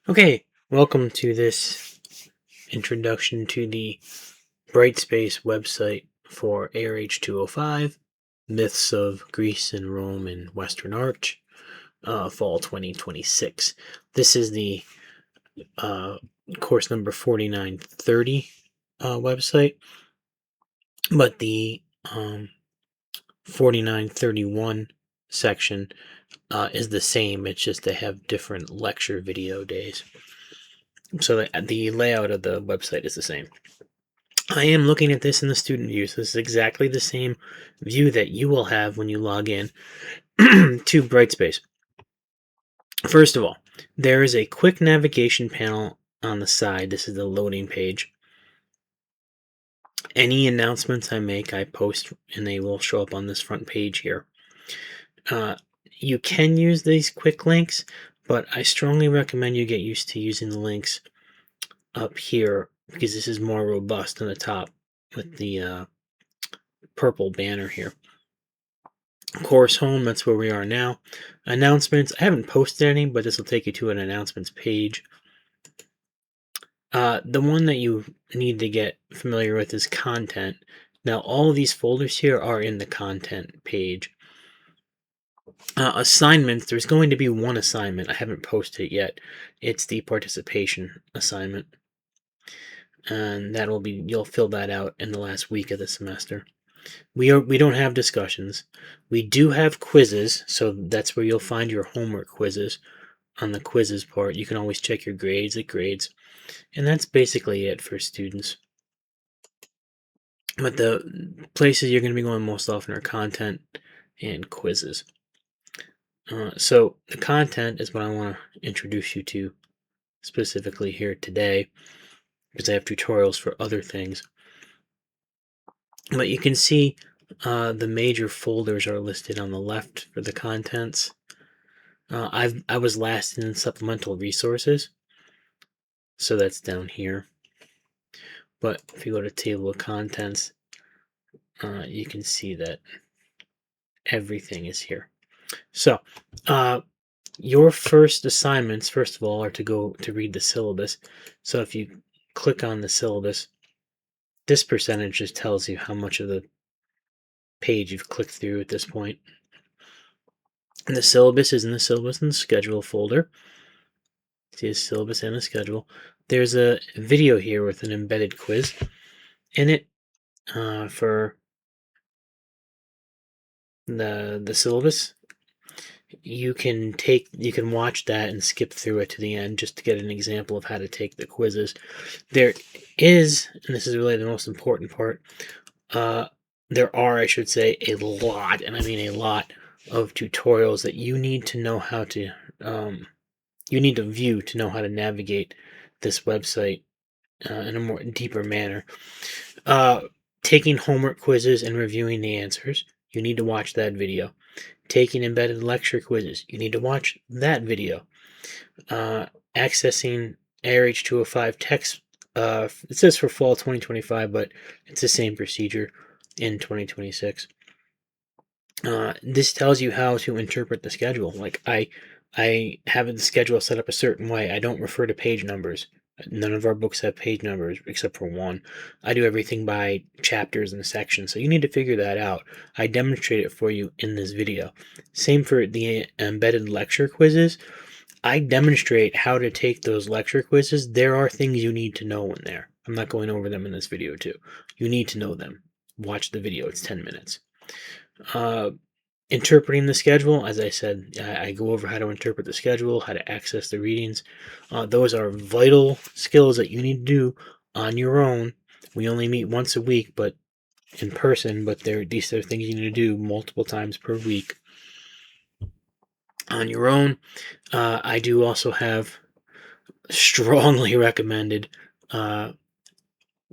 Okay, welcome to this introduction to the Brightspace website for ARH 205, Myths of Greece and Rome and Western Art, Fall 2026. This is the uh, course number 4930 website, but the 4931 section is the same. It's just they have different lecture video days. So the layout of the website is the same. I am looking at this in the student view, so this is exactly the same view that you will have when you log in to Brightspace. First of all, there is a quick navigation panel on the side. This is the loading page. Any announcements I make, I post, and they will show up on this front page here. You can use these quick links, but I strongly recommend you get used to using the links up here because this is more robust on the top with the purple banner here. Course home, that's where we are now. Announcements, I haven't posted any, but this will take you to an announcements page. The one that you need to get familiar with is content. Now, all of these folders here are in the content page. Assignments, there's going to be one assignment. I haven't posted it yet. It's the participation assignment. And you'll fill that out in the last week of the semester. We don't have discussions. We do have quizzes, so that's where you'll find your homework quizzes. On the quizzes part, you can always check your grades at grades. And that's basically it for students. But the places you're going to be going most often are content and quizzes. So the content is what I want to introduce you to specifically here today, because I have tutorials for other things. But you can see the major folders are listed on the left for the contents. I was last in supplemental resources, so that's down here. But if you go to table of contents, you can see that everything is here. So your first assignments, first of all, are to go to read the syllabus. So if you click on the syllabus, this percentage just tells you how much of the page you've clicked through at this point. And the syllabus is in the syllabus and schedule folder. See the syllabus and the schedule. There's a video here with an embedded quiz in it for the syllabus. You can watch that and skip through it to the end just to get an example of how to take the quizzes. There is, and this is really the most important part, there are, I should say, a lot, and I mean a lot, of tutorials that you need to know how to, you need to view to know how to navigate this website in a more deeper manner. Taking homework quizzes and reviewing the answers, you need to watch that video. Taking embedded lecture quizzes, you need to watch that video. Accessing ARH 205 text, it says for fall 2025, but it's the same procedure in 2026. This tells you how to interpret the schedule. Like I have the schedule set up a certain way. I don't refer to page numbers. None of our books have page numbers except for one. I do everything by chapters and sections, so you need to figure that out. I demonstrate it for you in this video. Same for the embedded lecture quizzes. I demonstrate how to take those lecture quizzes. There are things you need to know in there. I'm not going over them in this video too. You need to know them. Watch the video. It's 10 minutes. Interpreting the schedule, as I said, I go over how to interpret the schedule, how to access the readings. Those are vital skills that you need to do on your own. We only meet once a week, but in person, but these are things you need to do multiple times per week on your own. I do also have strongly recommended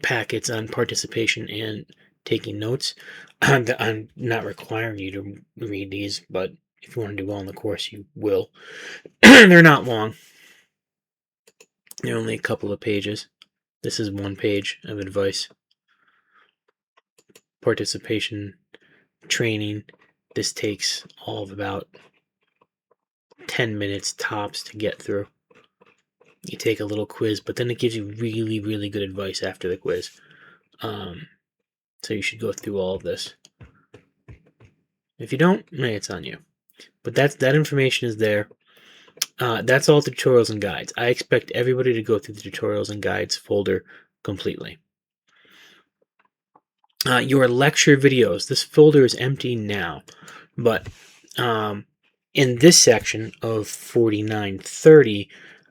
packets on participation and taking notes. I'm not requiring you to read these, but if you want to do well in the course, you will. They're not long. They're only a couple of pages. This is one page of advice. Participation training. This takes all of about 10 minutes tops to get through. You take a little quiz, but then it gives you really, really good advice after the quiz. So you should go through all of this. If you don't, it's on you. But that information is there. That's all the tutorials and guides. I expect everybody to go through the tutorials and guides folder completely. Your lecture videos. This folder is empty now, but in this section of 4930,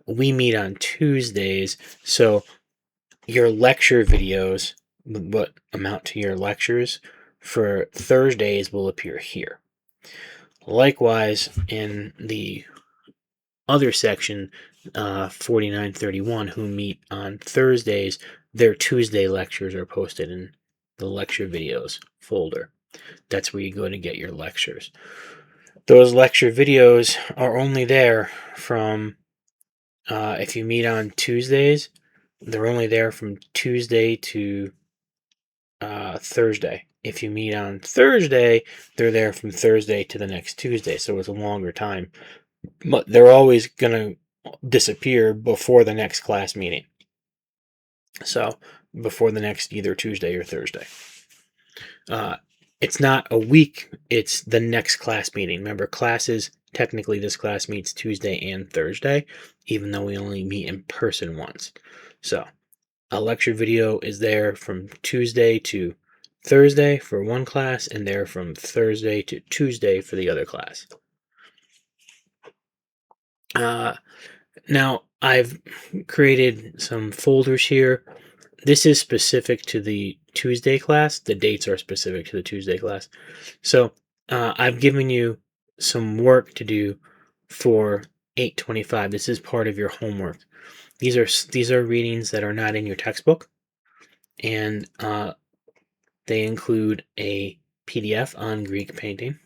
we meet on Tuesdays. So your lecture videos, what amount to your lectures for Thursdays, will appear here. Likewise, in the other section, 4931, who meet on Thursdays, their Tuesday lectures are posted in the lecture videos folder. That's where you go to get your lectures. Those lecture videos are only there from, if you meet on Tuesdays, they're only there from Tuesday to Thursday. If you meet on Thursday, they're there from Thursday to the next Tuesday, so it's a longer time. But they're always going to disappear before the next class meeting. So, before the next either Tuesday or Thursday. It's not a week, it's the next class meeting. Remember, classes, technically this class meets Tuesday and Thursday, even though we only meet in person once. So, a lecture video is there from Tuesday to Thursday for one class, and there from Thursday to Tuesday for the other class. Now, I've created some folders here. This is specific to the Tuesday class. The dates are specific to the Tuesday class. So I've given you some work to do for 825. This is part of your homework. These are readings that are not in your textbook, and they include a PDF on Greek painting.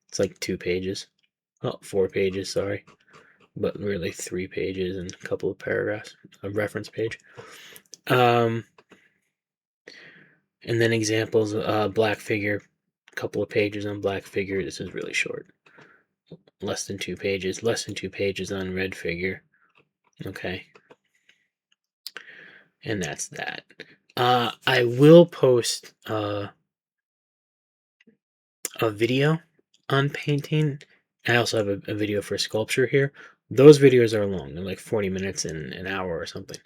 It's like 2 pages. Oh, 4 pages, sorry. But really 3 pages and a couple of paragraphs, a reference page. And then examples, black figure, a couple of pages on black figure. This is really short. Less than 2 pages. Less than 2 pages on red figure. Okay. And that's that. I will post a video on painting. I also have a video for sculpture here. Those videos are long. They're like 40 minutes and an hour or something.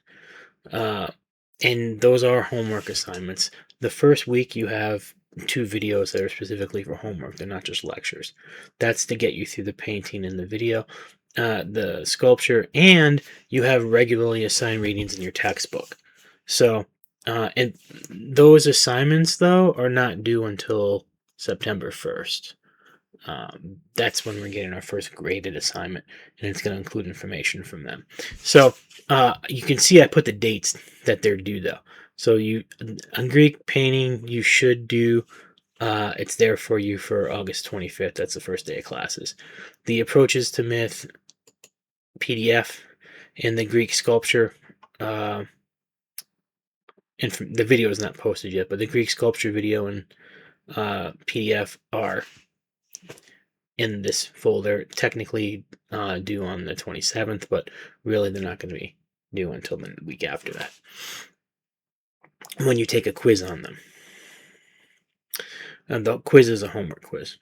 And those are homework assignments. The first week you have 2 videos that are specifically for homework. They're not just lectures. That's to get you through the painting and the video, the sculpture, and you have regularly assigned readings in your textbook. So, and those assignments, though, are not due until September 1st. That's when we're getting our first graded assignment, and it's going to include information from them. So you can see I put the dates that they're due, though. So on Greek painting, you should do, it's there for you for August 25th. That's the first day of classes. The Approaches to Myth PDF and the Greek sculpture, and the video is not posted yet, but the Greek sculpture video and PDF are in this folder, technically due on the 27th, but really they're not going to be due until the week after that, when you take a quiz on them. And the quiz is a homework quiz.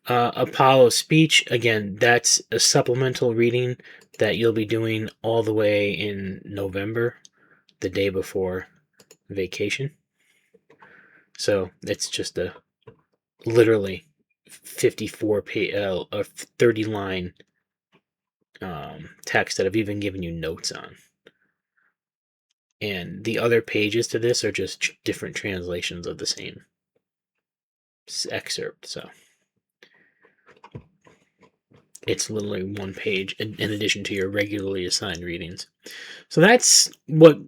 Apollo speech, again, that's a supplemental reading that you'll be doing all the way in November, the day before vacation. So it's just a literally 54 page, 30 line text that I've even given you notes on. And the other pages to this are just different translations of the same excerpt. So it's literally 1 page in addition to your regularly assigned readings. So that's what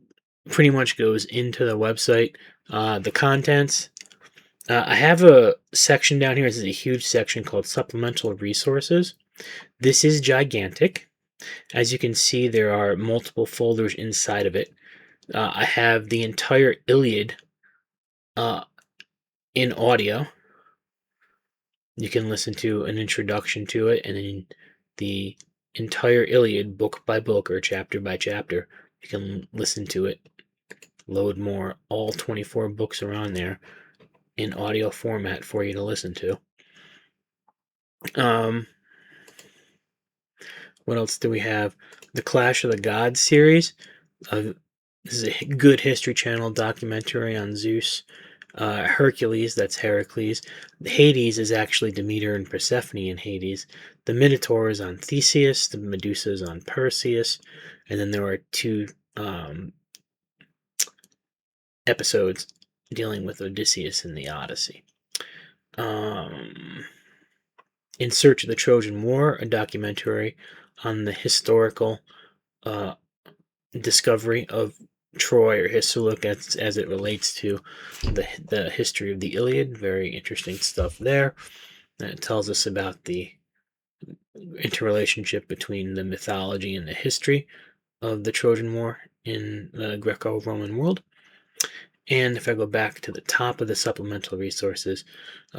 pretty much goes into the website. The contents. I have a section down here. This is a huge section called Supplemental Resources. This is gigantic. As you can see, there are multiple folders inside of it. I have the entire Iliad in audio. You can listen to an introduction to it, and then the entire Iliad book by book or chapter by chapter. You can listen to it, load more. All 24 books are on there in audio format for you to listen to. What else do we have? The Clash of the Gods series. This is a good History Channel documentary on Zeus. Hercules, that's Heracles. Hades is actually Demeter and Persephone in Hades. The Minotaur is on Theseus. The Medusa is on Perseus. And then there are 2 episodes dealing with Odysseus and the Odyssey. In Search of the Trojan War, a documentary on the historical discovery of Troy, or look as it relates to the history of the Iliad. Very interesting stuff there. It tells us about the interrelationship between the mythology and the history of the Trojan War in the Greco-Roman world. And if I go back to the top of the supplemental resources,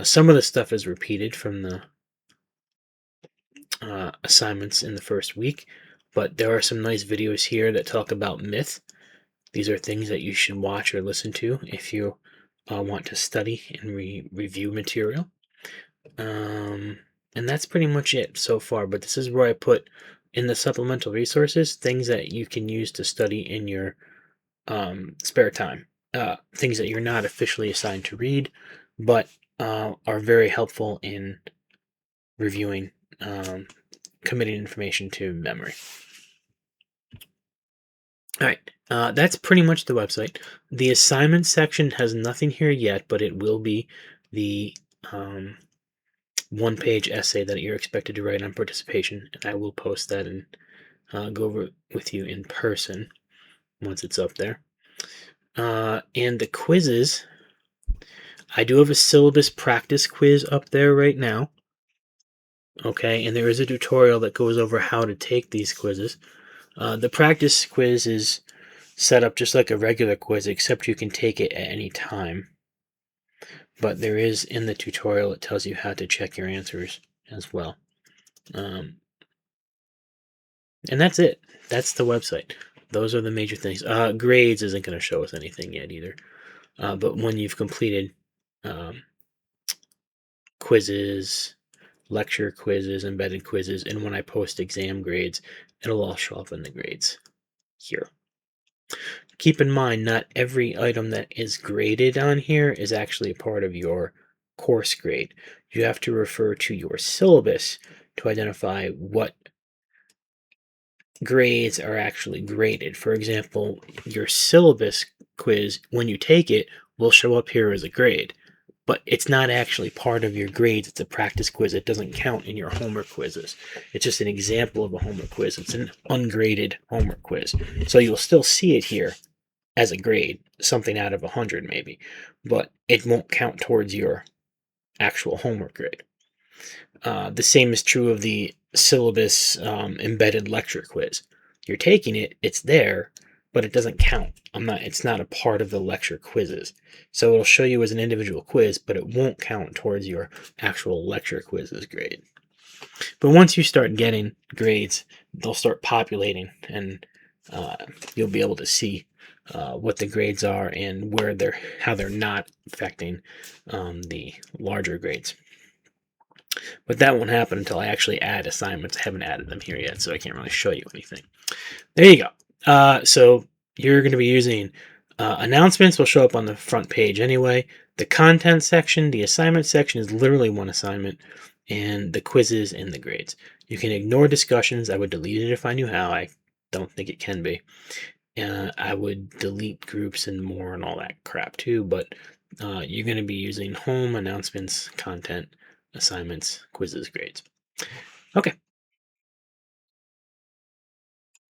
some of the stuff is repeated from the assignments in the first week, but there are some nice videos here that talk about myth. These are things that you should watch or listen to if you want to study and review material. And that's pretty much it so far, but this is where I put in the supplemental resources things that you can use to study in your spare time. Things that you're not officially assigned to read, but are very helpful in reviewing, committing information to memory. All right, that's pretty much the website. The assignment section has nothing here yet, but it will be the one-page essay that you're expected to write on participation, and I will post that and go over it with you in person once it's up there. And the quizzes, I do have a syllabus practice quiz up there right now. Okay, and there is a tutorial that goes over how to take these quizzes. The practice quiz is set up just like a regular quiz, except you can take it at any time. But there is, in the tutorial, it tells you how to check your answers as well. And that's it. That's the website. Those are the major things. Grades isn't going to show us anything yet either. But when you've completed quizzes, lecture quizzes, embedded quizzes, and when I post exam grades, it'll all show up in the grades here. Keep in mind, not every item that is graded on here is actually a part of your course grade. You have to refer to your syllabus to identify what grades are actually graded. For example, your syllabus quiz, when you take it, will show up here as a grade, but it's not actually part of your grades. It's a practice quiz. It doesn't count in your homework quizzes. It's just an example of a homework quiz. It's an ungraded homework quiz. So you'll still see it here as a grade, something out of 100 maybe, but it won't count towards your actual homework grade. The same is true of the syllabus embedded lecture quiz. You're taking it, it's there, but it doesn't count. It's not a part of the lecture quizzes. So it'll show you as an individual quiz, but it won't count towards your actual lecture quizzes grade. But once you start getting grades, they'll start populating, and you'll be able to see what the grades are and how they're not affecting the larger grades. But that won't happen until I actually add assignments. I haven't added them here yet, so I can't really show you anything. There you go. So you're going to be using announcements will show up on the front page anyway. The content section, the assignment section is literally one assignment, and the quizzes and the grades. You can ignore discussions. I would delete it if I knew how. I don't think it can be. I would delete groups and more and all that crap too, but you're going to be using home, announcements, content, assignments, quizzes, grades. Okay,